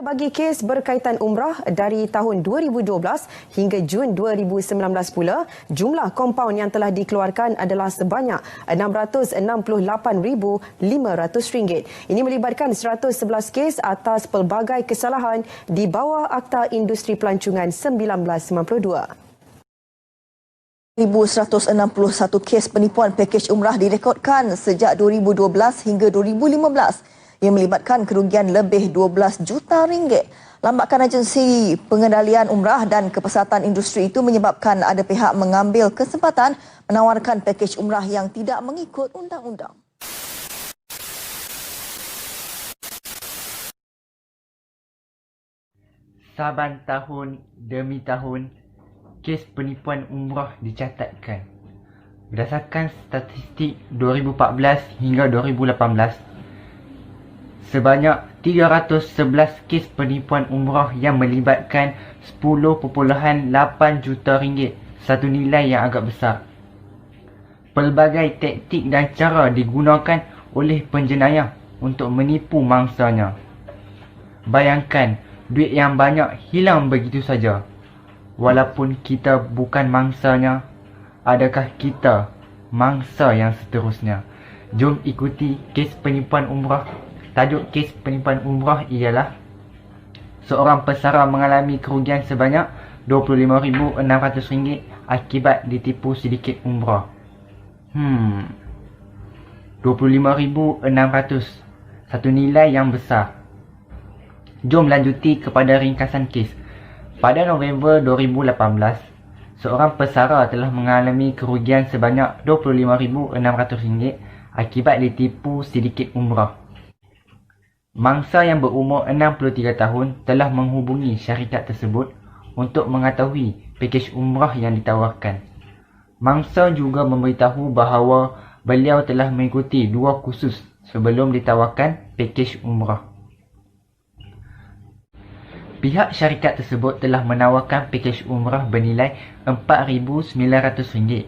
Bagi kes berkaitan umrah dari tahun 2012 hingga Jun 2019 pula, jumlah kompaun yang telah dikeluarkan adalah sebanyak RM668,500. Ini melibatkan 111 kes atas pelbagai kesalahan di bawah Akta Industri Pelancongan 1992. 1,161 kes penipuan pakej umrah direkodkan sejak 2012 hingga 2015 yang melibatkan kerugian lebih 12 juta ringgit. Lambakan agensi pengendalian umrah dan kepesatan industri itu menyebabkan ada pihak mengambil kesempatan menawarkan pakej umrah yang tidak mengikut undang-undang. Saban tahun demi tahun, kes penipuan umrah dicatatkan. Berdasarkan statistik 2014 hingga 2018, sebanyak 311 kes penipuan umrah yang melibatkan 10.8 juta ringgit, satu nilai yang agak besar. Pelbagai taktik dan cara digunakan oleh penjenayah untuk menipu mangsanya. Bayangkan, duit yang banyak hilang begitu saja. Walaupun kita bukan mangsanya, adakah kita mangsa yang seterusnya? Jom ikuti kes penipuan umrah. Tajuk kes penipuan umrah ialah seorang pesara mengalami kerugian sebanyak RM25,600 akibat ditipu sedikit umrah. RM25,600, satu nilai yang besar. Jom lanjuti kepada ringkasan kes. Pada November 2018, seorang pesara telah mengalami kerugian sebanyak RM25,600 akibat ditipu sedikit umrah. Mangsa yang berumur 63 tahun telah menghubungi syarikat tersebut untuk mengetahui pakej umrah yang ditawarkan. Mangsa juga memberitahu bahawa beliau telah mengikuti 2 kursus sebelum ditawarkan pakej umrah. Pihak syarikat tersebut telah menawarkan pakej umrah bernilai RM4,900.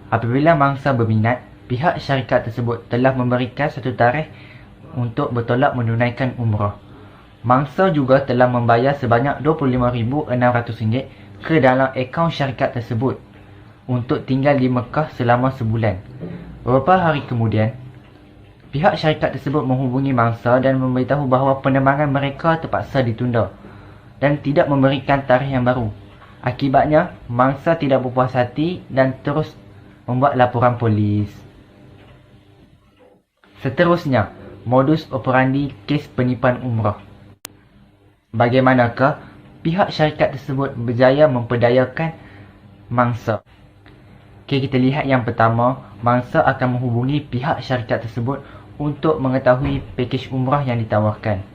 Apabila mangsa berminat, pihak syarikat tersebut telah memberikan satu tarikh untuk bertolak menunaikan umrah. Mangsa juga telah membayar sebanyak RM25,600 ke dalam akaun syarikat tersebut untuk tinggal di Mekah selama sebulan. Beberapa hari kemudian, pihak syarikat tersebut menghubungi mangsa dan memberitahu bahawa penerbangan mereka terpaksa ditunda dan tidak memberikan tarikh yang baru. Akibatnya, mangsa tidak berpuas hati dan terus membuat laporan polis. Seterusnya, modus operandi kes penipuan umrah. Bagaimanakah pihak syarikat tersebut berjaya memperdayakan mangsa? Kita lihat yang pertama, mangsa akan menghubungi pihak syarikat tersebut untuk mengetahui pakej umrah yang ditawarkan.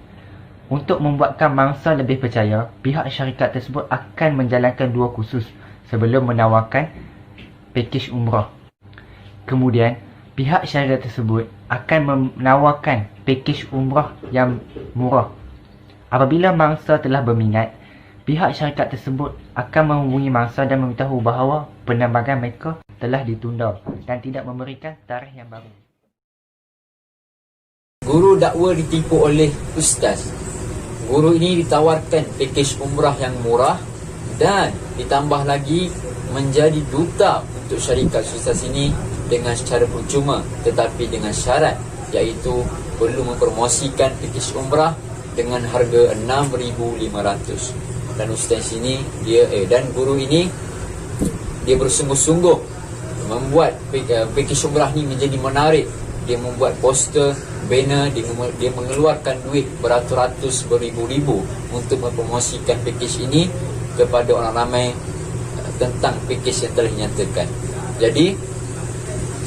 Untuk membuatkan mangsa lebih percaya, pihak syarikat tersebut akan menjalankan 2 kursus sebelum menawarkan pakej umrah. Kemudian, pihak syarikat tersebut akan menawarkan pakej umrah yang murah. Apabila mangsa telah berminat, pihak syarikat tersebut akan menghubungi mangsa dan memberitahu bahawa penerbangan mereka telah ditunda dan tidak memberikan tarikh yang baru. Guru dakwa ditipu oleh ustaz. Guru ini ditawarkan pakej umrah yang murah dan ditambah lagi menjadi duta untuk syarikat ustaz ini dengan secara percuma, tetapi dengan syarat iaitu perlu mempromosikan pakej umrah dengan harga RM6,500. Dan ustaz ini dan guru ini dia bersungguh-sungguh membuat pakej umrah ini menjadi menarik. Dia membuat poster, banner, dia mengeluarkan duit beratus-ratus beribu-ribu untuk mempromosikan pakej ini kepada orang ramai tentang pakej yang telah dinyatakan. Jadi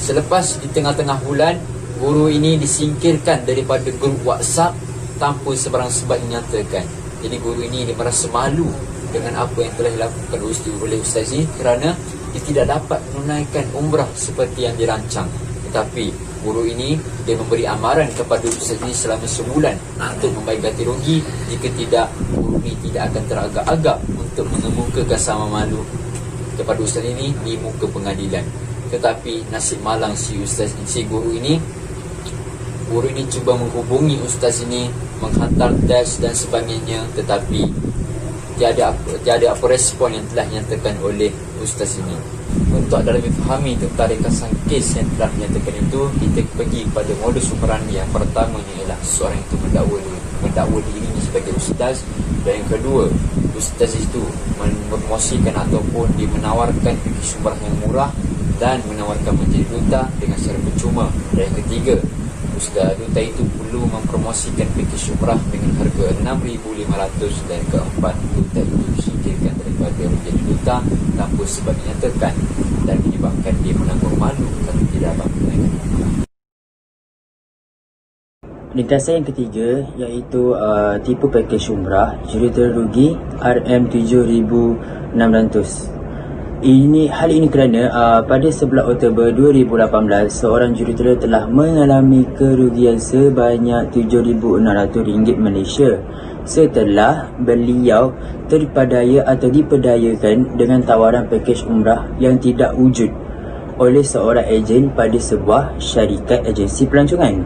selepas di tengah-tengah bulan, guru ini disingkirkan daripada grup WhatsApp tanpa sebarang sebab dinyatakan. Jadi guru ini dia merasa malu dengan apa yang telah dilakukan oleh ustaz ini kerana dia tidak dapat menunaikan umrah seperti yang dirancang. Tetapi guru ini dia memberi amaran kepada ustaz ini selama sebulan untuk membayar ganti rugi. Jika tidak, guru ini tidak akan teragak-agak untuk mengemukakan sama malu kepada ustaz ini di muka pengadilan. Tetapi nasib malang si guru ini, Guru ini cuba menghubungi ustaz ini, menghantar test dan sebagainya, tetapi tiada apa respon yang telah dinyatakan oleh ustaz ini. Untuk anda lebih fahami tentang ringkasan kes yang telah dinyatakan itu, kita pergi kepada modus operandi. Yang pertamanya ialah seorang itu mendakwa dirinya sebagai ustaz, dan yang kedua, ustaz itu mempromosikan ataupun dia menawarkan package umrah yang murah dan menawarkan menjadi duta dengan secara percuma. Dan yang ketiga, ustaz duta itu perlu mempromosikan package umrah dengan harga 6,500, dan keempat, duta itu disingkirkan daripada menjadi duta tanpa sebab dinyatakan dan menyebabkan dia menanggung malu kerana tidak dapat menunaikan umrah. Ringkasan yang ketiga iaitu tipu package umrah, jurutera rugi RM7,600. Hal ini kerana pada 11 Oktober 2018, seorang jurutera telah mengalami kerugian sebanyak RM7,600 Malaysia setelah beliau terpadaya atau diperdayakan dengan tawaran package umrah yang tidak wujud oleh seorang ejen pada sebuah syarikat agensi pelancongan.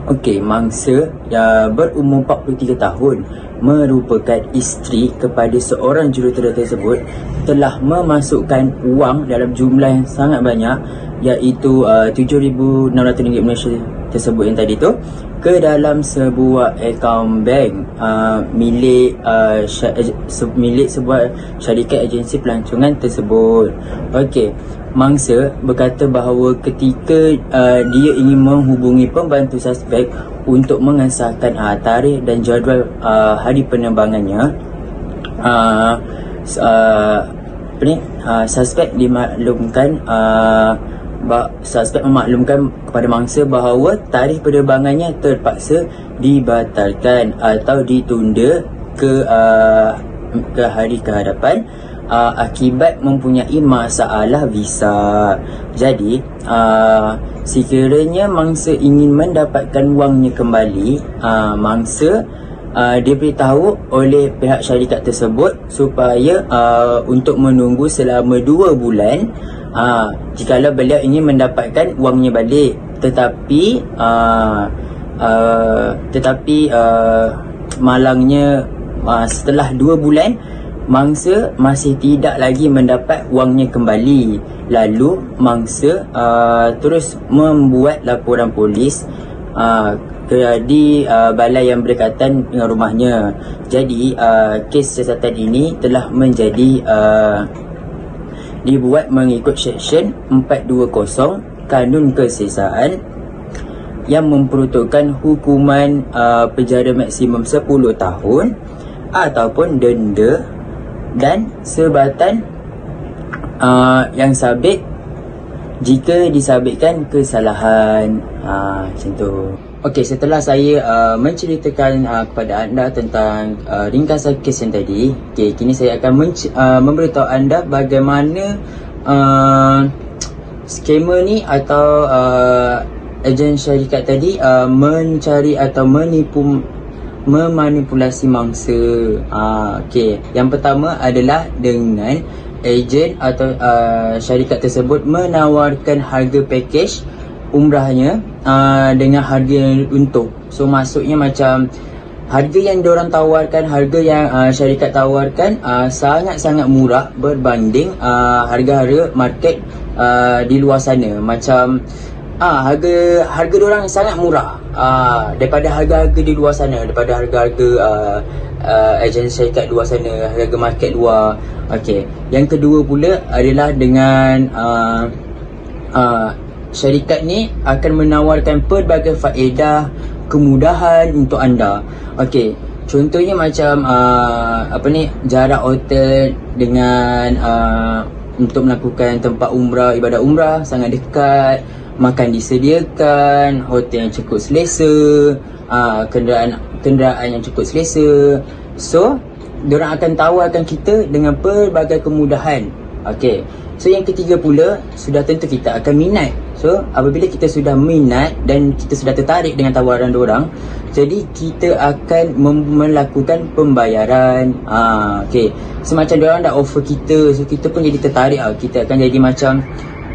Okey, mangsa yang berumur 43 tahun merupakan isteri kepada seorang jurutera tersebut telah memasukkan wang dalam jumlah yang sangat banyak, iaitu RM7,600 Malaysia tersebut yang tadi tu, ke dalam sebuah akaun bank milik sebuah syarikat agensi pelancongan tersebut. Okey, mangsa berkata bahawa ketika dia ingin menghubungi pembantu suspek untuk mengesahkan tarikh dan jadual hari penerbangannya, suspek memaklumkan kepada mangsa bahawa tarikh penerbangannya terpaksa dibatalkan atau ditunda ke hari kehadapan akibat mempunyai masalah visa. Jadi sekiranya mangsa ingin mendapatkan wangnya kembali, mangsa diberitahu oleh pihak syarikat tersebut supaya untuk menunggu selama 2 bulan jikalau beliau ingin mendapatkan wangnya balik. Tetapi malangnya setelah 2 bulan mangsa masih tidak lagi mendapat wangnya kembali. Lalu mangsa terus membuat laporan polis di balai yang berdekatan dengan rumahnya. Jadi kes siasatan ini telah menjadi dibuat mengikut Seksyen 420 Kanun Kesiasaan yang memperuntukkan hukuman penjara maksimum 10 tahun ataupun denda dan sebatan yang sabit jika disabitkan kesalahan. Macam tu. Okey, setelah saya menceritakan kepada anda tentang ringkasan kes yang tadi, kini saya akan memberitahu anda bagaimana skamer ni atau ejen syarikat tadi mencari atau memanipulasi mangsa. Okey, yang pertama adalah dengan ejen atau syarikat tersebut menawarkan harga package umrahnya dengan harga yang untung. So maksudnya macam harga yang diorang tawarkan, harga yang syarikat tawarkan sangat-sangat murah berbanding harga-harga market di luar sana. Macam harga diorang sangat murah daripada harga-harga di luar sana, daripada harga-harga ejen syarikat luar sana, harga market luar. Okey, yang kedua pula adalah dengan syarikat ni akan menawarkan pelbagai faedah, kemudahan untuk anda. Okey, contohnya macam jarak hotel dengan untuk melakukan tempat umrah, ibadat umrah sangat dekat, makan disediakan, hotel yang cukup selesa, kenderaan yang cukup selesa. So, diorang akan tawarkan kita dengan pelbagai kemudahan. Okey, so yang ketiga pula, sudah tentu kita akan minat. So, apabila kita sudah minat dan kita sudah tertarik dengan tawaran diorang, jadi kita akan melakukan pembayaran. Okey, semacam diorang dah offer kita, so kita pun jadi tertarik. Kita akan jadi macam,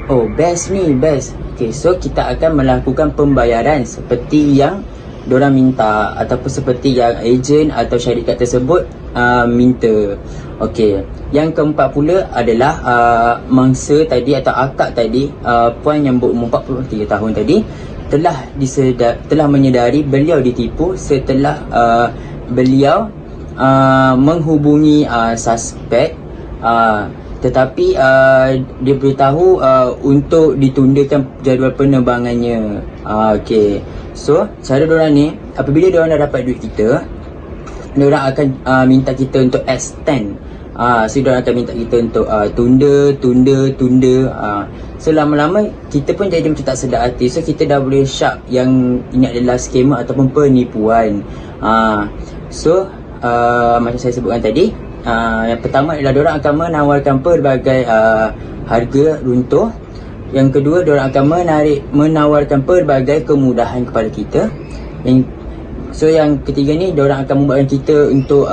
oh best ni, best. Okey, so kita akan melakukan pembayaran seperti yang diorang minta ataupun seperti yang ejen atau syarikat tersebut minta. Okey, yang keempat pula adalah mangsa tadi atau akak tadi, puan yang berumur 43 tahun tadi telah menyedari beliau ditipu setelah beliau menghubungi suspek, tetapi dia beritahu untuk ditundakan jadual penerbangannya. Okey. So, cara diorang ni, apabila diorang dah dapat duit kita, diorang akan minta kita untuk extend. So, diorang akan minta kita untuk tunda. So, lama-lama kita pun jadi macam tak sedar hati. So, kita dah boleh syak yang ini adalah skema ataupun penipuan. So, macam saya sebutkan tadi, yang pertama adalah diorang akan menawarkan pelbagai harga runtuh. Yang kedua, diorang akan menawarkan pelbagai kemudahan kepada kita. So yang ketiga ni, diorang akan membuatkan kita untuk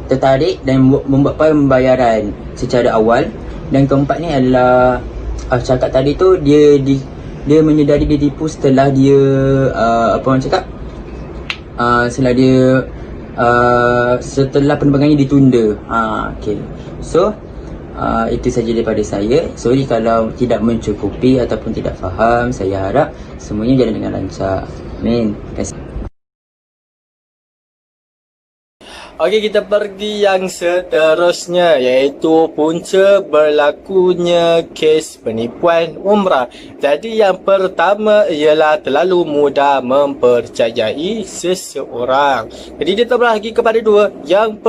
tertarik dan membuat pembayaran secara awal. Dan keempat ni adalah cakap tadi tu, dia menyedari dia tipu setelah dia apa orang cakap, setelah penerbangannya ditunda. Okay. So itu saja daripada saya. Sorry kalau tidak mencukupi ataupun tidak faham. Saya harap semuanya jalan dengan lancar. Amin. Terima kasih. Okey, kita pergi yang seterusnya, iaitu punca berlakunya kes penipuan umrah. Jadi yang pertama ialah terlalu mudah mempercayai seseorang. Jadi dia terbahagi kepada dua. Yang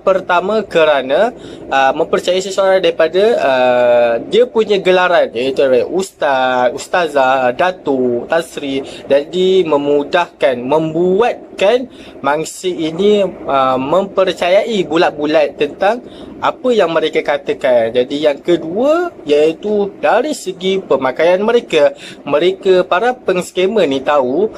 pertama kerana mempercayai seseorang daripada dia punya gelaran, iaitu ustaz, ustazah, datuk, tasri. Jadi membuatkan mangsa ini mempercayai bulat-bulat tentang apa yang mereka katakan. Jadi yang kedua iaitu dari segi pemakaian mereka. Para pengskema ni tahu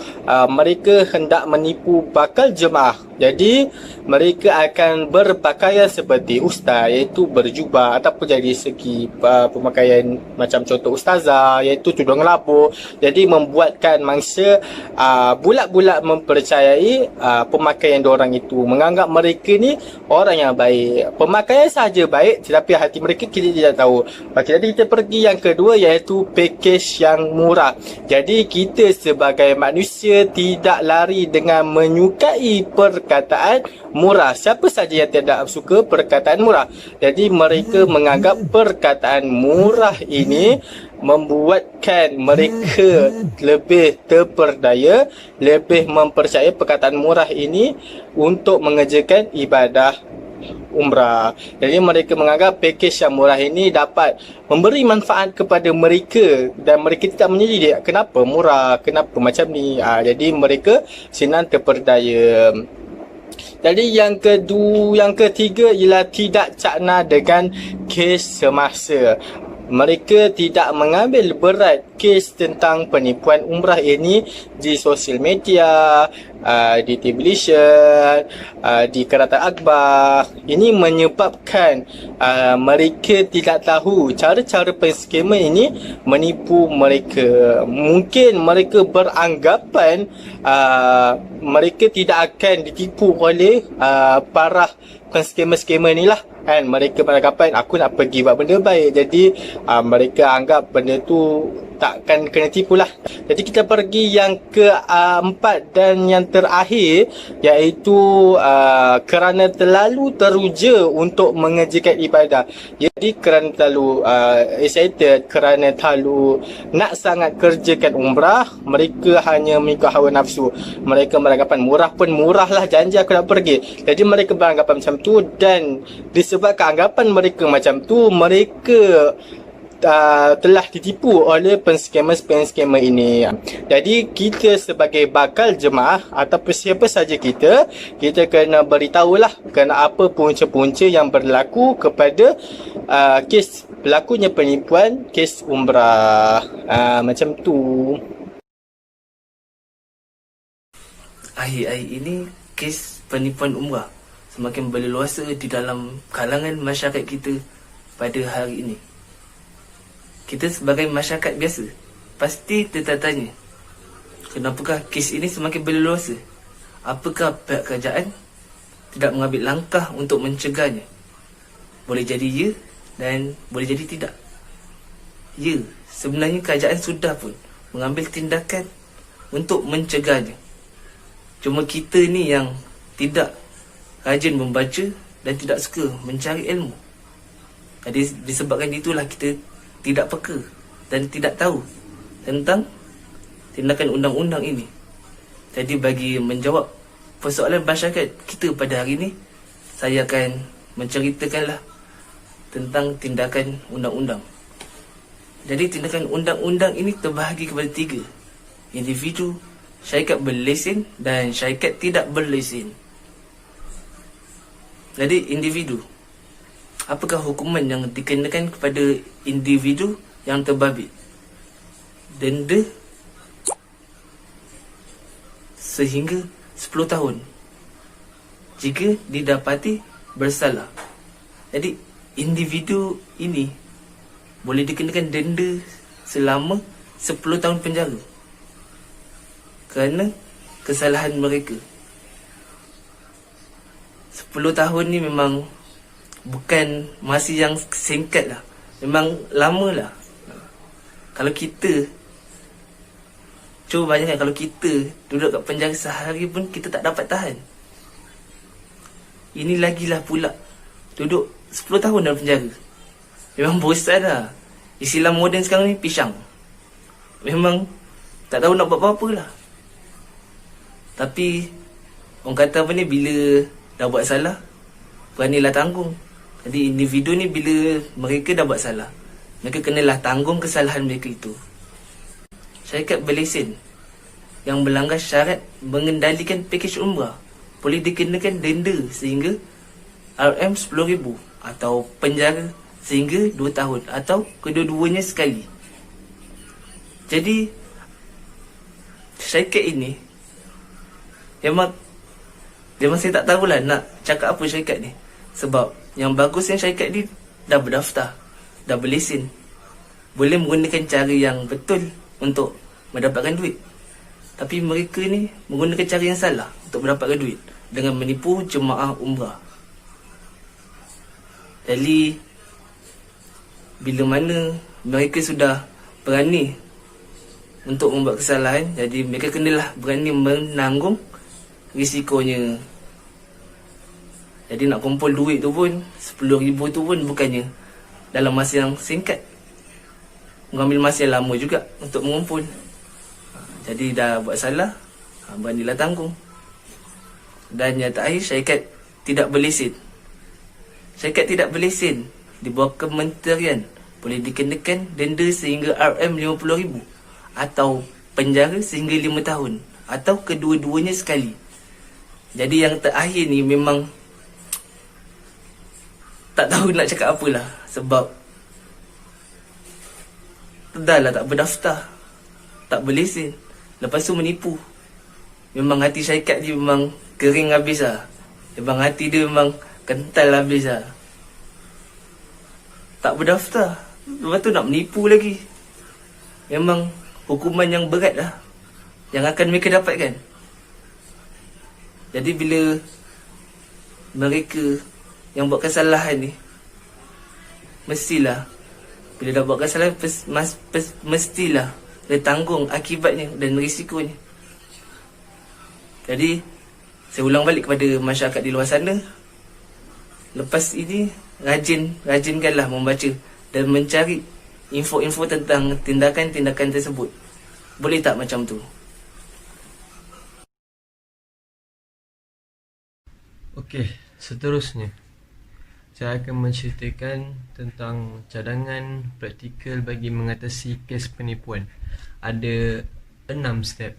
mereka hendak menipu bakal jemaah. Jadi mereka akan berpakaian seperti ustaz, iaitu berjubah, ataupun dari segi pemakaian macam contoh ustazah, iaitu tudung lapuk. Jadi membuatkan mangsa bulat-bulat mempercayai pemakaian diorang itu, menganggap mereka ni orang yang baik. Pemakaian sahaja baik, tetapi hati mereka kita tidak tahu. Okey, jadi kita pergi yang kedua, iaitu pakej yang murah. Jadi kita sebagai manusia tidak lari dengan menyukai perkataan murah. Siapa saja yang tidak suka perkataan murah? Jadi mereka menganggap perkataan murah ini membuatkan mereka lebih terperdaya, lebih mempercayai perkataan murah ini untuk mengerjakan ibadah umrah. Jadi mereka menganggap pakej yang murah ini dapat memberi manfaat kepada mereka dan mereka tidak menyelidik kenapa murah, kenapa macam ni. Jadi mereka senang terperdaya. Jadi yang ketiga ialah tidak cakna dengan kes semasa. Mereka tidak mengambil berat kes tentang penipuan umrah ini di sosial media, di televisyen, di kereta akhbar. Ini menyebabkan mereka tidak tahu cara-cara penskema ini menipu mereka. Mungkin mereka beranggapan mereka tidak akan ditipu oleh para penskema-skema ni lah. Kan mereka beranggapan aku nak pergi buat benda baik, jadi mereka anggap benda tu takkan kena tipu lah. Jadi kita pergi yang keempat dan yang terakhir, iaitu kerana terlalu teruja untuk mengerjakan ibadah. Jadi kerana terlalu excited, kerana terlalu nak sangat kerjakan umrah, mereka hanya mengikut hawa nafsu. Mereka beranggapan murah pun murah lah, janji aku nak pergi. Jadi mereka beranggapan macam tu, dan disebabkan anggapan mereka macam tu, mereka telah ditipu oleh penskema ini. Jadi kita sebagai bakal jemaah ataupun siapa saja kita kena beritahulah kena apa punca-punca yang berlaku kepada kes berlakunya penipuan kes umrah. Macam tu. Akhir-akhir ini kes penipuan umrah semakin berleluasa di dalam kalangan masyarakat kita pada hari ini. kita sebagai masyarakat biasa pasti tertanya, kenapakah kes ini semakin berleluasa? Apakah pihak kerajaan tidak mengambil langkah untuk mencegahnya? Boleh jadi ya dan boleh jadi tidak. Ya, sebenarnya kerajaan sudah pun mengambil tindakan untuk mencegahnya. Cuma kita ni yang tidak rajin membaca dan tidak suka mencari ilmu. Jadi disebabkan itulah kita tidak peka dan tidak tahu tentang tindakan undang-undang ini. Jadi bagi menjawab persoalan masyarakat kita pada hari ini, saya akan menceritakanlah tentang tindakan undang-undang. Jadi tindakan undang-undang ini terbahagi kepada 3. Individu, syarikat berlesen dan syarikat tidak berlesen. Jadi individu, apakah hukuman yang dikenakan kepada individu yang terbabit? Denda sehingga 10 tahun jika didapati bersalah. Jadi individu ini boleh dikenakan denda selama 10 tahun penjara kerana kesalahan mereka. 10 tahun ni memang bukan masa yang singkat lah, memang lama lah. Kalau kita cuba bayangkan, kalau kita duduk kat penjara sehari pun kita tak dapat tahan. Ini lagilah pula duduk 10 tahun dalam penjara. Memang bosan lah. Istilah moden sekarang ni pisang. Memang tak tahu nak buat apa-apa lah. Tapi orang kata apa ni, bila dah buat salah, beranilah tanggung. Jadi individu ni bila mereka dah buat salah, mereka kenalah tanggung kesalahan mereka itu. Syarikat berlesen yang melanggar syarat mengendalikan pakej umrah boleh dikenakan denda sehingga RM10,000 atau penjara sehingga 2 tahun atau kedua-duanya sekali. Jadi syarikat ini memang saya tak tahulah nak cakap apa syarikat ni. Sebab yang bagusnya syarikat ni dah berdaftar, dah berlesen, boleh menggunakan cara yang betul untuk mendapatkan duit. Tapi mereka ni menggunakan cara yang salah untuk mendapatkan duit dengan menipu jemaah umrah. Jadi bila mana mereka sudah berani untuk membuat kesalahan, jadi mereka kenalah berani menanggung risikonya. Jadi nak kumpul duit tu pun, RM10,000 tu pun bukannya dalam masa yang singkat, mengambil masa yang lama juga untuk mengumpul. Jadi dah buat salah, beranilah tanggung. Dan yang terakhir, syarikat tidak berlesen. Syarikat tidak berlesen di bawah kementerian boleh dikenakan denda sehingga RM50,000 atau penjara sehingga 5 tahun atau kedua-duanya sekali. Jadi yang terakhir ni memang tak tahu nak cakap apalah. Sebab dah lah tak berdaftar, tak berlesen, lepas tu menipu. Memang hati syarikat dia memang kering habis lah. Memang hati dia memang kental habis lah. Tak berdaftar, lepas tu nak menipu lagi. Memang hukuman yang berat lah yang akan mereka dapatkan. Jadi bila mereka yang buat kesalahan ni, mestilah bila dah buat kesalahan mestilah dia tanggung akibatnya dan risikonya. Jadi saya ulang balik kepada masyarakat di luar sana, lepas ini rajinkanlah membaca dan mencari info-info tentang tindakan-tindakan tersebut. Boleh tak macam tu? Okey, seterusnya saya akan menceritakan tentang cadangan praktikal bagi mengatasi kes penipuan. Ada 6 step.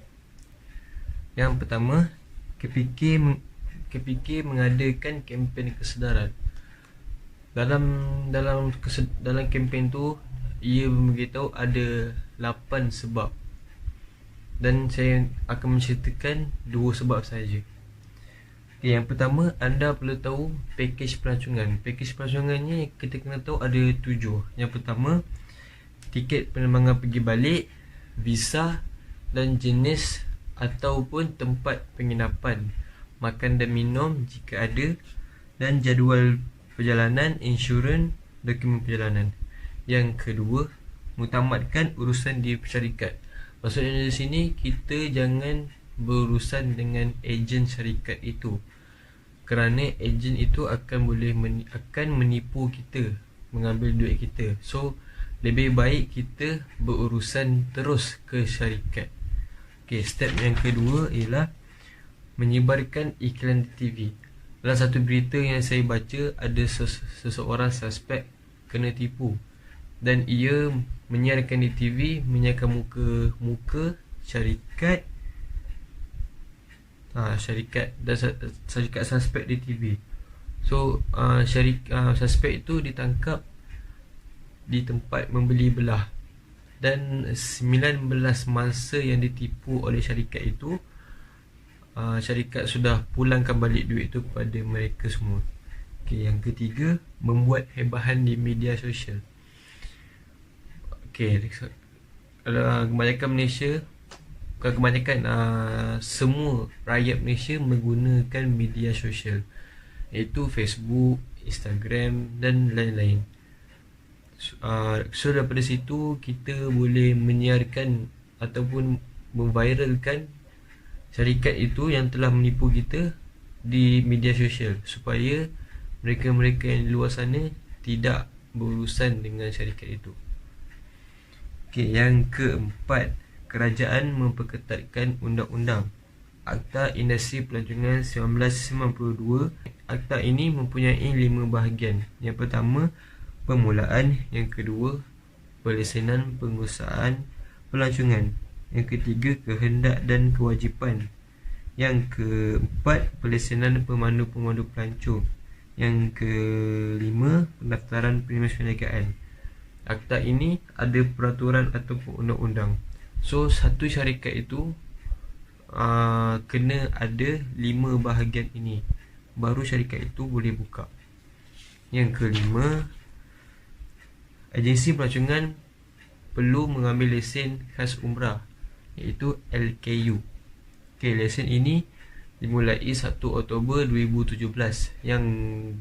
Yang pertama, KPK mengadakan kempen kesedaran. Dalam kempen tu, ia memberitahu ada 8 sebab. Dan saya akan menceritakan 2 sebab saja. Okay, yang pertama, anda perlu tahu pakej pelancongan. Pakej pelancongan ni kita kena tahu ada 7. Yang pertama, tiket penerbangan pergi balik, visa dan jenis ataupun tempat penginapan, makan dan minum jika ada, dan jadual perjalanan, insurans, dokumen perjalanan. Yang kedua, mutamatkan urusan di syarikat. Maksudnya di sini kita jangan berurusan dengan ejen syarikat itu, kerana ejen itu akan menipu kita, mengambil duit kita. So lebih baik kita berurusan terus ke syarikat. Okey, step yang kedua ialah menyebarkan iklan di TV. Dalam satu berita yang saya baca, ada seseorang suspek kena tipu dan ia menyiarkan di TV, menyiarkan muka syarikat syarikat suspek di TV. So suspek itu ditangkap di tempat membeli belah, dan 19 masa yang ditipu oleh syarikat itu, syarikat sudah pulangkan balik duit itu kepada mereka semua. Okay, yang ketiga, membuat hebahan di media sosial. Okay, kebanyakan Malaysia, kebanyakan semua rakyat Malaysia menggunakan media sosial, iaitu Facebook, Instagram dan lain-lain. So daripada situ kita boleh menyiarkan ataupun memviralkan syarikat itu yang telah menipu kita di media sosial, supaya mereka-mereka yang di luar sana tidak berurusan dengan syarikat itu. Okey, yang keempat, kerajaan memperketatkan undang-undang Akta Industri Pelancongan 1992. Akta ini mempunyai 5 bahagian. Yang pertama, permulaan. Yang kedua, pelesenan pengusahaan pelancongan. Yang ketiga, kehendak dan kewajipan. Yang keempat, pelesenan pemandu-pemandu pelancong. Yang kelima, pendaftaran penerima perniagaan. Akta ini ada peraturan ataupun undang-undang. So satu syarikat itu kena ada 5 bahagian ini, baru syarikat itu boleh buka. Yang kelima, agensi pelancongan perlu mengambil lesen khas umrah, iaitu LKU. Okay, lesen ini dimulai 1 Oktober 2017 yang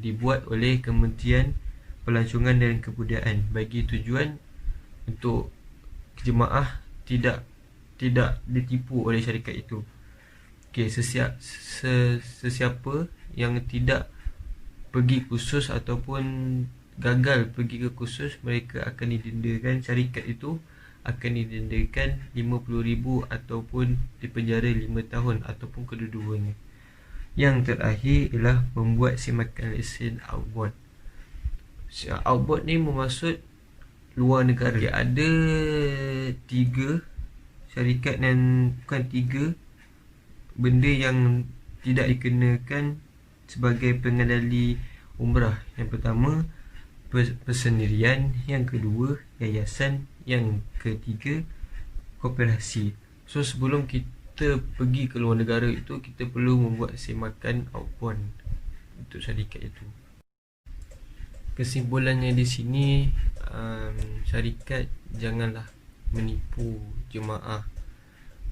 dibuat oleh Kementerian Pelancongan dan Kebudayaan bagi tujuan untuk jemaah tidak ditipu oleh syarikat itu. Okay, sesiapa yang tidak pergi kursus ataupun gagal pergi ke kursus, mereka akan didendakan, syarikat itu akan didendakan 50,000 ataupun dipenjara 5 tahun ataupun kedua-duanya. Yang terakhir ialah membuat semakan lesen outbound. Outbound ni bermaksud luar negara. Ada 3 syarikat dan bukan 3 benda yang tidak dikenakan sebagai pengendali umrah. Yang pertama, persendirian. Yang kedua, yayasan. Yang ketiga, koperasi. So sebelum kita pergi ke luar negara itu, kita perlu membuat semakan outbound untuk syarikat itu. Kesimpulannya di sini, syarikat janganlah menipu jemaah,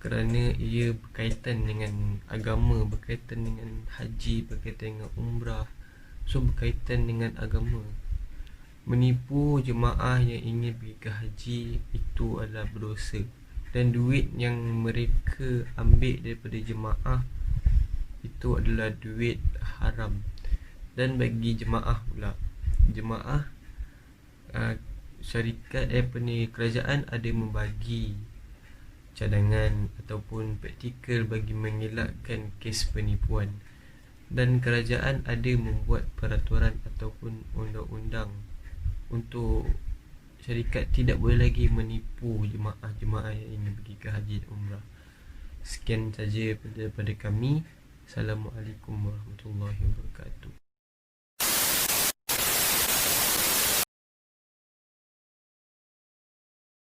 kerana ia berkaitan dengan agama, berkaitan dengan haji, berkaitan dengan umrah. So berkaitan dengan agama. Menipu jemaah yang ingin pergi ke haji itu adalah berdosa, dan duit yang mereka ambil daripada jemaah itu adalah duit haram. Dan bagi jemaah pula, syarikat kerajaan ada membagi cadangan ataupun praktikal bagi mengelakkan kes penipuan, dan kerajaan ada membuat peraturan ataupun undang-undang untuk syarikat tidak boleh lagi menipu jemaah yang ingin pergi ke haji dan umrah. Sekian saja daripada kami. Assalamualaikum warahmatullahi wabarakatuh.